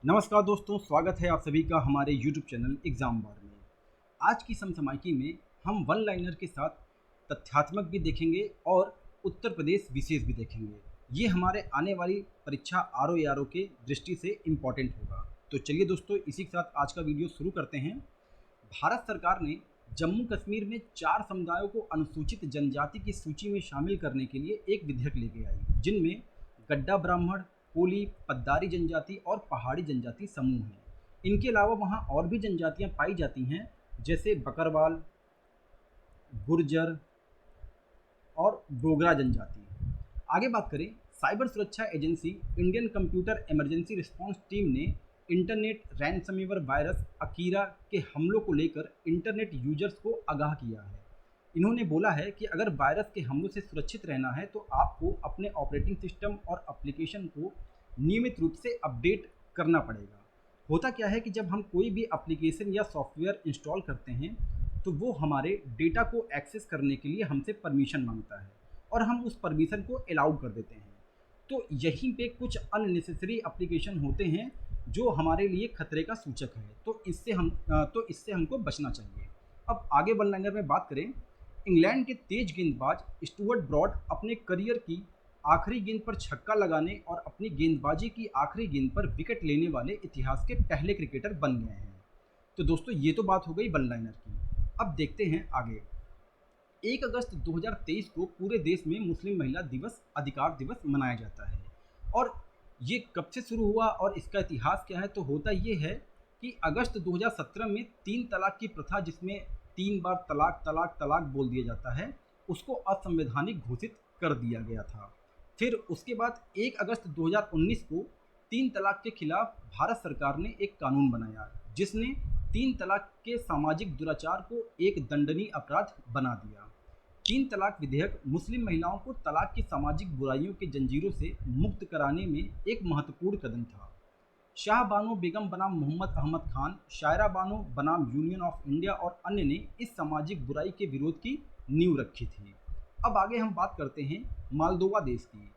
नमस्कार दोस्तों, स्वागत है आप सभी का हमारे YouTube चैनल एग्जाम बार में। आज की समसामयिकी में हम वन लाइनर के साथ तथ्यात्मक भी देखेंगे और उत्तर प्रदेश विशेष भी देखेंगे। ये हमारे आने वाली परीक्षा आर ओ के दृष्टि से इम्पॉर्टेंट होगा। तो चलिए दोस्तों, इसी के साथ आज का वीडियो शुरू करते हैं। भारत सरकार ने जम्मू कश्मीर में 4 समुदायों को अनुसूचित जनजाति की सूची में शामिल करने के लिए एक विधेयक लेके आई, जिनमें गड्डा ब्राह्मण, कोली, पद्दारी जनजाति और पहाड़ी जनजाति समूह हैं। इनके अलावा वहाँ और भी जनजातियाँ पाई जाती हैं, जैसे बकरवाल, गुर्जर और डोगरा जनजाति। आगे बात करें, साइबर सुरक्षा agency Indian computer emergency response team ने इंटरनेट रैनसमवेयर वायरस अकीरा के हमलों को लेकर इंटरनेट यूजर्स को आगाह किया है। इन्होंने बोला है कि अगर वायरस के हमलों से सुरक्षित रहना है तो आपको अपने ऑपरेटिंग सिस्टम और एप्लीकेशन को नियमित रूप से अपडेट करना पड़ेगा। होता क्या है कि जब हम कोई भी एप्लीकेशन या सॉफ्टवेयर इंस्टॉल करते हैं तो वो हमारे डेटा को एक्सेस करने के लिए हमसे परमिशन मांगता है और हम उस परमिशन को अलाउ कर देते हैं। तो यहीं पे कुछ अननेसेसरी एप्लीकेशन होते हैं जो हमारे लिए खतरे का सूचक है, तो इससे हमको बचना चाहिए। अब आगे वन लाइनर में बात करें, इंग्लैंड के तेज गेंदबाज स्टुअर्ट ब्रॉड अपने करियर की आखिरी गेंद पर छक्का लगाने और अपनी गेंदबाजी की आखिरी गेंद पर विकेट लेने वाले इतिहास के पहले क्रिकेटर बन गए हैं। तो दोस्तों, ये तो बात हो गई वन लाइनर की। अब देखते हैं आगे। 1 अगस्त 2023 को पूरे देश में मुस्लिम महिला दिवस, अधिकार दिवस मनाया जाता है। और ये कब से शुरू हुआ और इसका इतिहास क्या है? तो होता ये है कि अगस्त 2017 में 3 तलाक की प्रथा, जिसमें 3 बार तलाक तलाक तलाक बोल दिया जाता है, उसको असंवैधानिक घोषित कर दिया गया था। फिर उसके बाद 1 अगस्त 2019 को 3 तलाक के खिलाफ भारत सरकार ने एक कानून बनाया, जिसने 3 तलाक के सामाजिक दुराचार को एक दंडनीय अपराध बना दिया। 3 तलाक विधेयक मुस्लिम महिलाओं को तलाक की सामाजिक बुराइयों के जंजीरों से मुक्त कराने में एक महत्वपूर्ण कदम था। शाह बानो बेगम बनाम मोहम्मद अहमद खान, शायरा बानो बनाम यूनियन ऑफ इंडिया और अन्य ने इस सामाजिक बुराई के विरोध की नींव रखी थी। अब आगे हम बात करते हैं मालदोवा देश की।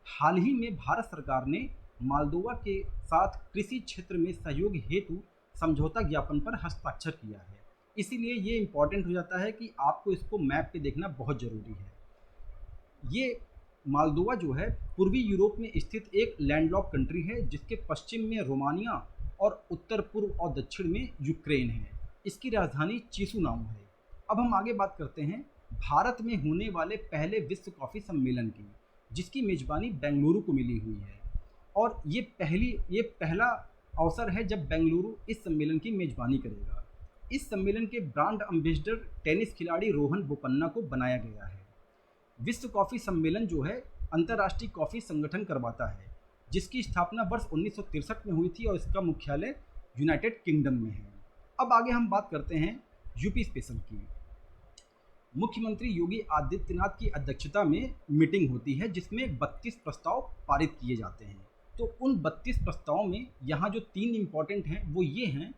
हाल ही में भारत सरकार ने मालदोवा के साथ कृषि क्षेत्र में सहयोग हेतु समझौता ज्ञापन पर हस्ताक्षर किया है। इसीलिए ये इम्पॉर्टेंट हो जाता है कि आपको इसको मैप पे देखना बहुत ज़रूरी है। ये मालदोवा जो है पूर्वी यूरोप में स्थित एक लैंडलॉक कंट्री है, जिसके पश्चिम में रोमानिया और उत्तर पूर्व और दक्षिण में यूक्रेन है। इसकी राजधानी चिसिनाउ है। अब हम आगे बात करते हैं भारत में होने वाले पहले विश्व कॉफ़ी सम्मेलन की, जिसकी मेज़बानी बेंगलुरु को मिली हुई है। और ये पहला अवसर है जब बेंगलुरु इस सम्मेलन की मेज़बानी करेगा। इस सम्मेलन के ब्रांड एम्बेसडर टेनिस खिलाड़ी रोहन बोपन्ना को बनाया गया है। विश्व कॉफ़ी सम्मेलन जो है अंतर्राष्ट्रीय कॉफ़ी संगठन करवाता है, जिसकी स्थापना वर्ष 1963 में हुई थी और इसका मुख्यालय यूनाइटेड किंगडम में है। अब आगे हम बात करते हैं यूपी स्पेशल की। मुख्यमंत्री योगी आदित्यनाथ की अध्यक्षता में मीटिंग होती है, जिसमें 32 प्रस्ताव पारित किए जाते हैं। तो उन 32 प्रस्तावों में यहाँ जो 3 इम्पॉर्टेंट हैं वो ये हैं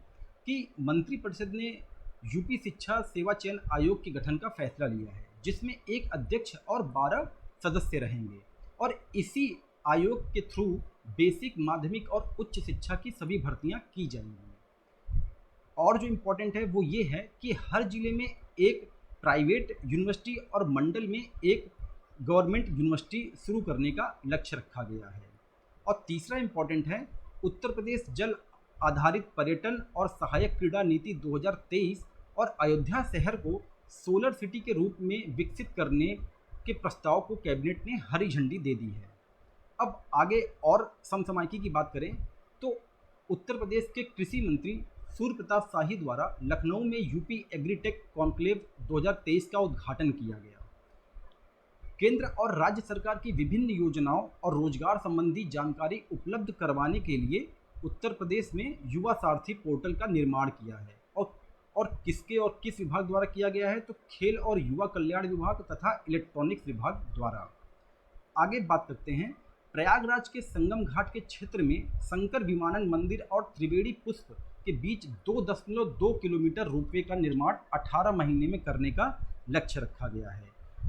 कि मंत्रिपरिषद ने यूपी शिक्षा सेवा चयन आयोग के गठन का फैसला लिया है, जिसमें 1 अध्यक्ष और 12 सदस्य रहेंगे। और इसी आयोग के थ्रू बेसिक, माध्यमिक और उच्च शिक्षा की सभी भर्तियां की जाएंगी। और जो इम्पोर्टेंट है वो ये है कि हर जिले में एक प्राइवेट यूनिवर्सिटी और मंडल में एक गवर्नमेंट यूनिवर्सिटी शुरू करने का लक्ष्य रखा गया है। और तीसरा इम्पोर्टेंट है, उत्तर प्रदेश जल आधारित पर्यटन और सहायक क्रीड़ा नीति 2023 और अयोध्या शहर को सोलर सिटी के रूप में विकसित करने के प्रस्ताव को कैबिनेट ने हरी झंडी दे दी है। अब आगे और समसामयिकी की बात करें तो उत्तर प्रदेश के कृषि मंत्री सूर्य प्रताप शाही द्वारा लखनऊ में यूपी एग्रीटेक कॉन्क्लेव 2023 का उद्घाटन किया गया। केंद्र और राज्य सरकार की विभिन्न योजनाओं और रोजगार संबंधी जानकारी उपलब्ध करवाने के लिए उत्तर प्रदेश में युवा सारथी पोर्टल का निर्माण किया है। और किस विभाग द्वारा किया गया है? तो खेल और युवा कल्याण विभाग तथा इलेक्ट्रॉनिक्स विभाग द्वारा। आगे बात करते हैं, प्रयागराज के संगम घाट के क्षेत्र में शंकर विमानन मंदिर और त्रिवेणी पुष्प के बीच 2.2 किलोमीटर रोपवे का निर्माण 18 महीने में करने का लक्ष्य रखा गया है।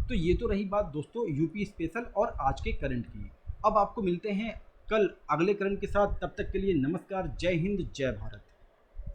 तो ये तो रही बात दोस्तों यूपी स्पेशल और आज के करंट की। अब आपको मिलते हैं कल अगले करण के साथ, तब तक के लिए नमस्कार, जय हिंद, जय भारत।